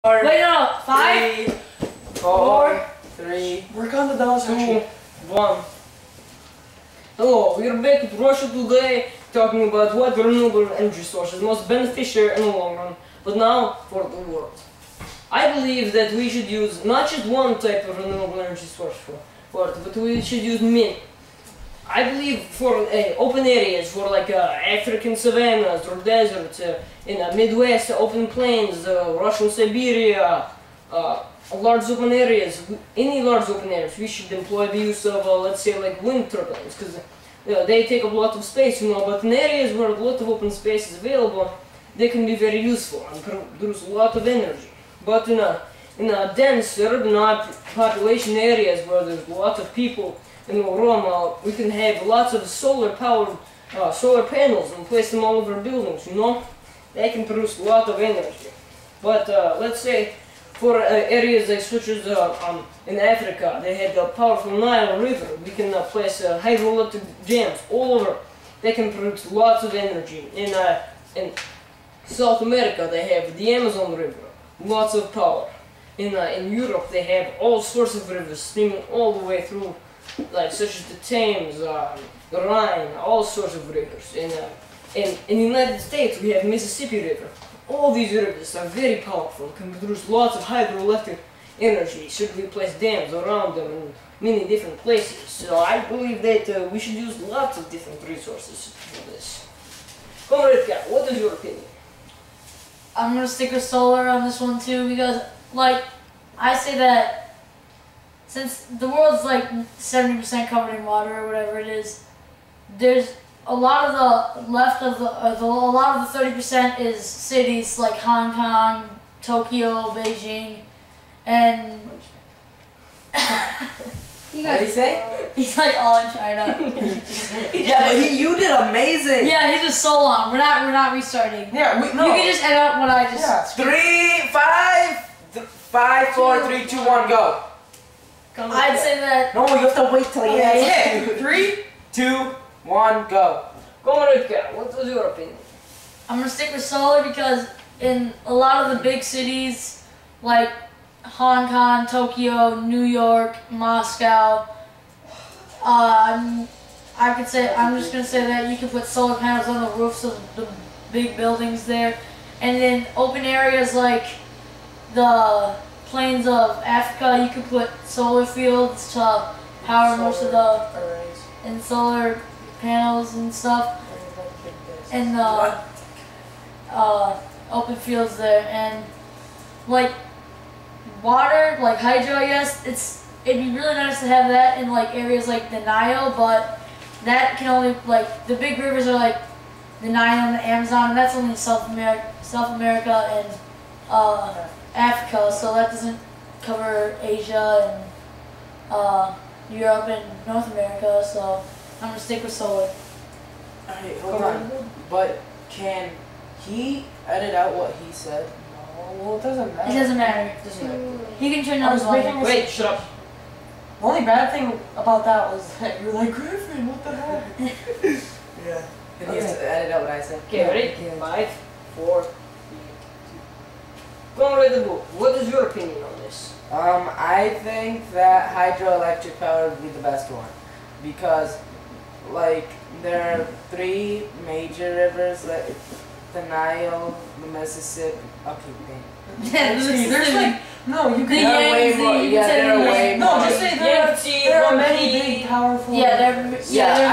Wait, no, 5, 4, 3, Work on the dolls. 2, 1. Hello, we're back with Russia today, talking about what renewable energy source is most beneficial in the long run, but now for the world. I believe that we should use not just one type of renewable energy source for it, but we should use many. I believe for open areas, for like African savannas or deserts, in the Midwest, open plains, Russian Siberia, large open areas, any large open areas, we should employ the use of, let's say, like wind turbines, because they take up a lot of space, but in areas where a lot of open space is available, they can be very useful and produce a lot of energy. But in a dense urban population areas where there's a lot of people in Roma, we can have lots of solar panels and place them all over buildings, They can produce a lot of energy. But let's say for areas like such as in Africa, they have the powerful Nile River. We can place hydroelectric dams all over. They can produce lots of energy. In South America, they have the Amazon River, lots of power. In Europe, they have all sorts of rivers streaming all the way through, like such as the Thames, the Rhine, all sorts of rivers. In the United States, we have Mississippi River. All these rivers are very powerful, can produce lots of hydroelectric energy should we place dams around them in many different places. So I believe that we should use lots of different resources for this. Comrade Kat, what is your opinion? I'm gonna stick with solar on this one too, because like I say that since the world's like 70% covered in water or whatever it is, there's a lot of the left of a lot of the 30% is cities like Hong Kong, Tokyo, Beijing, and What did he say? he's like all in China. Yeah, but you did amazing. Yeah, he's just so long. We're not restarting. Yeah, no. You can just edit out what I just. Yeah. 5, 4, 3, 2, 1, go. I'd say that. No, you have to wait till he has it. 3, 2, 1, go. Comrade Kat, what is your opinion? I'm gonna stick with solar because in a lot of the big cities like Hong Kong, Tokyo, New York, Moscow, I'm just gonna say that you can put solar panels on the roofs of the big buildings there, and in open areas like the plains of Africa, you can put solar fields to power most of the and solar panels and stuff, and the open fields there, and like water, like hydro, I guess it'd be really nice to have that in like areas like the Nile, but that can only, like, the big rivers are like the Nile and the Amazon, and that's only in South America and Africa, so that doesn't cover Asia and Europe and North America, so I'm gonna stick with solar. Alright, hold on. But can he edit out what he said? No, well, it doesn't matter. It doesn't matter. He can turn on his volume. Wait, shut up. The only bad thing about that was that you were like, Griffin, what the heck? Yeah. And he has to edit out what I said. Okay, ready? 5, 4, 3, 2. Comrade Abu, what is your opinion on this? I think that hydroelectric power would be the best one. Because, like, there are 3 major rivers, like the Nile, the Mississippi. Okay, There's like no, you the can have way Yangtze, more. you Yeah, said there are way more. no, just say there are many big, powerful. yeah, they're I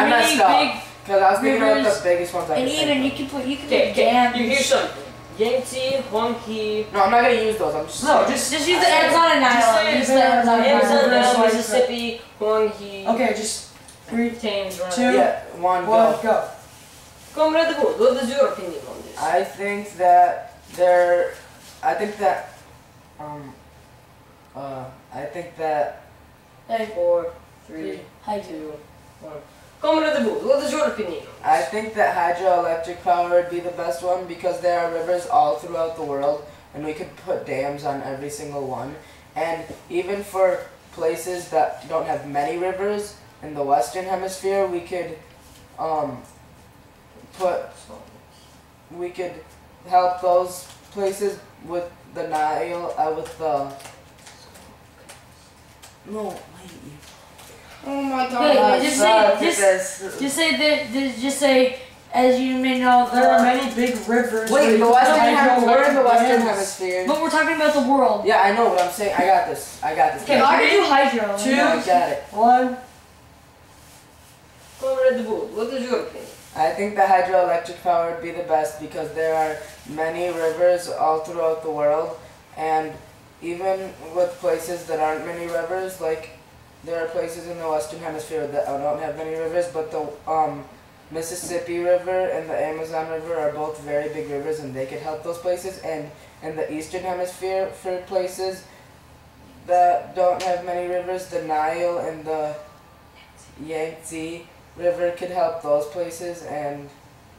messed really up. big. Because I was thinking about rivers, the biggest ones I And could even think you of. can put Okay, dams. you hear something. Yangtze, Huanghe. No, I'm not gonna use those. I'm just Just use the Amazon and Nile. Use the Amazon and Amazon, Nile. Nile, Mississippi, Huanghe. Okay, just 3, Thames, right? 2, yeah, 1, go. Comrade Abu, what is your opinion on this? I think that I think that 4, 3, 2, 1. Comrade Abu, what is your opinion? I think that hydroelectric power would be the best one because there are rivers all throughout the world and we could put dams on every single one. And even for places that don't have many rivers in the Western Hemisphere, we could help those places with the Nile, with the. No, wait. Oh my god. Okay, This. just say, as you may know, There are many big rivers. Wait, where we're in the Western dams. Hemisphere. but we're talking about the world. Yeah, I know what I'm saying. I got this. Okay, I can do hydro. Two. I got it. One. Comrade Wood, what is your opinion? I think the hydroelectric power would be the best because there are many rivers all throughout the world, and even with places that aren't many rivers, like there are places in the Western Hemisphere that don't have many rivers, but the Mississippi River and the Amazon River are both very big rivers, and they could help those places. And in the Eastern Hemisphere, for places that don't have many rivers, the Nile and the Yangtze River could help those places, and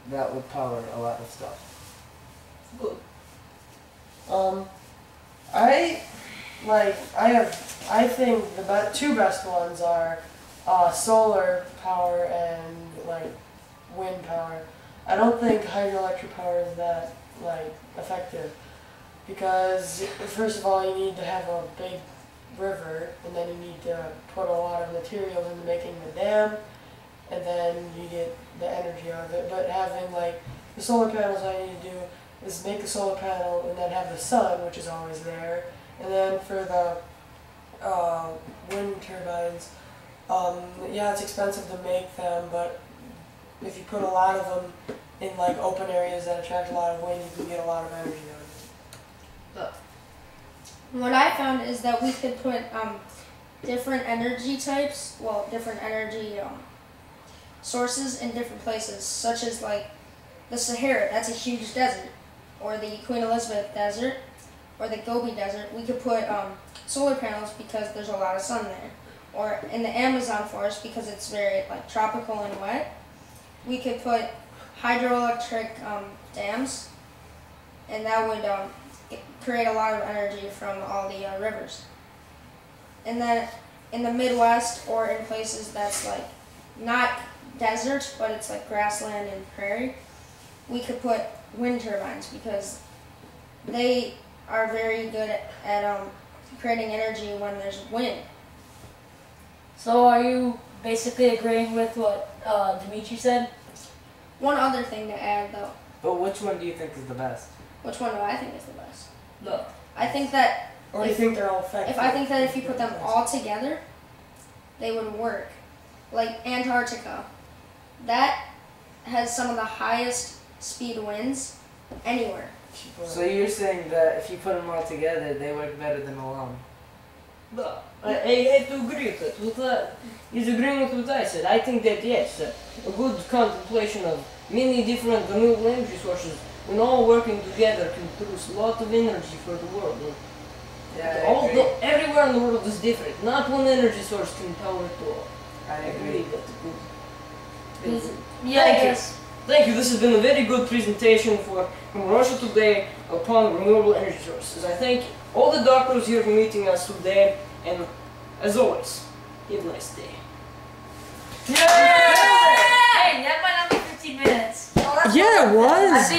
that would power a lot of stuff. Good. I think the two best ones are solar power and like wind power. I don't think hydroelectric power is that like effective because first of all you need to have a big river, and then you need to put a lot of materials into making the dam, and then you get the energy out of it. But having like the solar panels, all you need to do is make the solar panel and then have the sun, which is always there. And then for the wind turbines, yeah, it's expensive to make them, but if you put a lot of them in like open areas that attract a lot of wind, you can get a lot of energy out of it. What I found is that we could put different energy types, well, different energy sources in different places, such as like the Sahara, that's a huge desert, or the Queen Elizabeth Desert, or the Gobi Desert. We could put solar panels because there's a lot of sun there. Or in the Amazon forest because it's very like tropical and wet. We could put hydroelectric dams, and that would create a lot of energy from all the rivers. And then in the Midwest or in places that's like not desert, but it's like grassland and prairie, we could put wind turbines because they are very good at creating energy when there's wind. So are you basically agreeing with what Dimitri said? One other thing to add though. But which one do you think is the best? Which one do I think is the best? No. I think that Or do you think they're all effective? I think that if you put them all together, they would work. Like Antarctica, that has some of the highest speed winds anywhere. So you're saying that if you put them all together, they work better than alone? No. I have to agree with that. He's agreeing with what I said. I think that yes, a good contemplation of many different renewable energy sources and all working together can produce a lot of energy for the world. Yeah, Everywhere in the world is different. Not one energy source can power it all. I agree. That's good. Yeah, I guess. Thank you. This has been a very good presentation from Russia today upon renewable energy sources. I thank all the doctors here for meeting us today, and as always, have a nice day. Hey, that might not be 15 minutes. Yeah, it was.